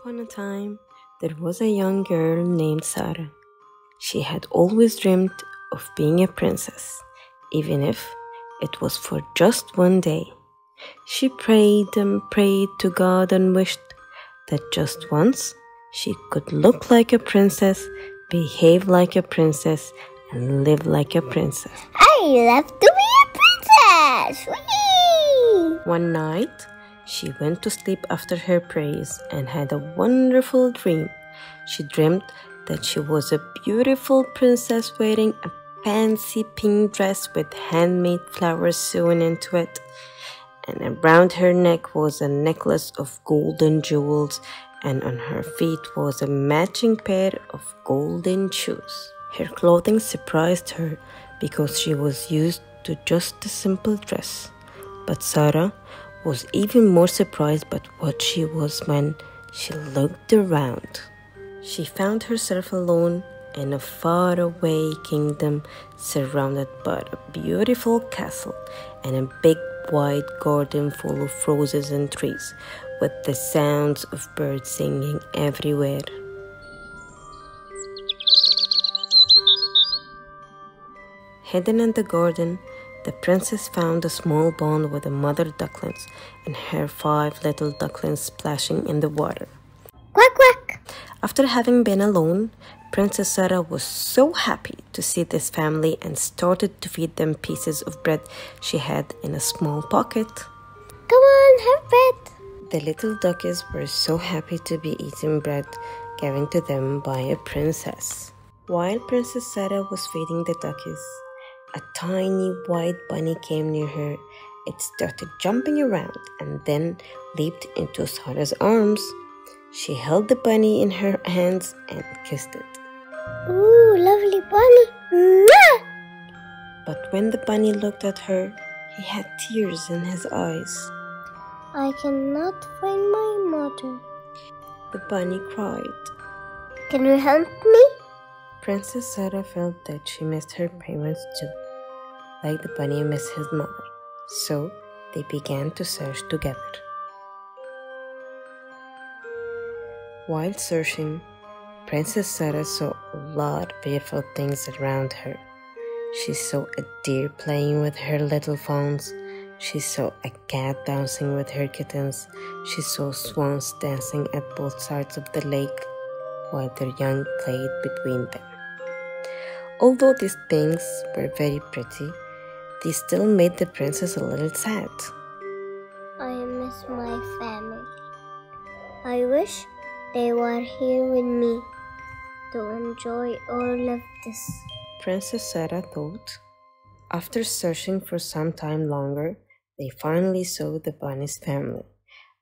upon a time, there was a young girl named Sarah. She had always dreamed of being a princess, even if it was for just one day. She prayed and prayed to God and wished that just once she could look like a princess, behave like a princess, and live like a princess. I love to be a princess! Whee! One night, she went to sleep after her prayers and had a wonderful dream. She dreamed that she was a beautiful princess wearing a fancy pink dress with handmade flowers sewn into it, and around her neck was a necklace of golden jewels, and on her feet was a matching pair of golden shoes. Her clothing surprised her because she was used to just a simple dress. But Sarah was even more surprised by what she was when she looked around. She found herself alone in a faraway kingdom surrounded by a beautiful castle and a big wide garden full of roses and trees, with the sounds of birds singing everywhere. Hidden in the garden, the princess found a small pond with a mother ducklings and her 5 little ducklings splashing in the water. Quack, quack! After having been alone, Princess Sarah was so happy to see this family and started to feed them pieces of bread she had in a small pocket. Come on, have bread! The little duckies were so happy to be eating bread given to them by a princess. While Princess Sarah was feeding the duckies, a tiny white bunny came near her. It started jumping around and then leaped into Sarah's arms. She held the bunny in her hands and kissed it. Ooh, lovely bunny! Mwah! But when the bunny looked at her, he had tears in his eyes. I cannot find my mother. The bunny cried. Can you help me? Princess Sarah felt that she missed her parents too, like the bunny missed his mother. So they began to search together. While searching, Princess Sarah saw a lot of beautiful things around her. She saw a deer playing with her little fawns. She saw a cat bouncing with her kittens. She saw swans dancing at both sides of the lake while their young played between them. Although these things were very pretty, they still made the princess a little sad. I miss my family. I wish they were here with me to enjoy all of this. Princess Sarah thought. After searching for some time longer, they finally saw the bunny's family.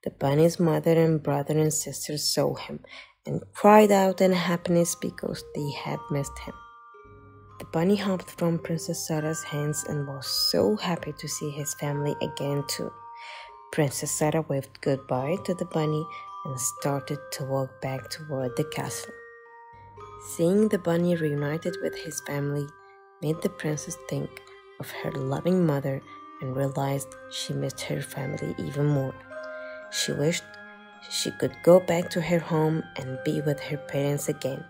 The bunny's mother and brother and sister saw him and cried out in happiness because they had missed him. The bunny hopped from Princess Sarah's hands and was so happy to see his family again too. Princess Sarah waved goodbye to the bunny and started to walk back toward the castle. Seeing the bunny reunited with his family made the princess think of her loving mother and realized she missed her family even more. She wished she could go back to her home and be with her parents again,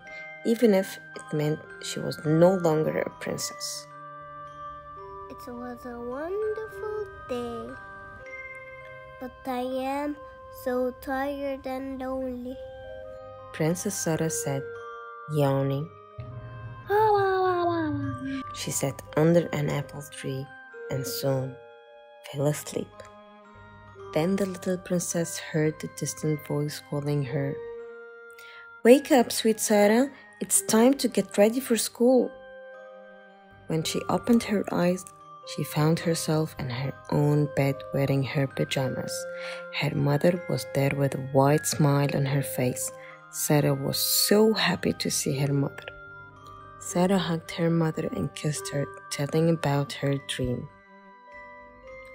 even if it meant she was no longer a princess. It was a wonderful day, but I am so tired and lonely. Princess Sarah said, yawning. She sat under an apple tree and soon fell asleep. Then the little princess heard the distant voice calling her. Wake up, sweet Sarah. It's time to get ready for school. When she opened her eyes, she found herself in her own bed wearing her pajamas. Her mother was there with a wide smile on her face. Sarah was so happy to see her mother. Sarah hugged her mother and kissed her, telling about her dream.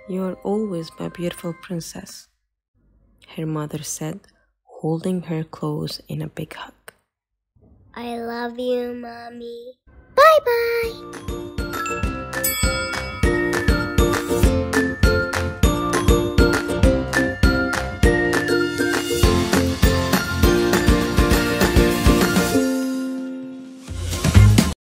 You are always my beautiful princess, her mother said, holding her close in a big hug. I love you, Mommy. Bye-bye.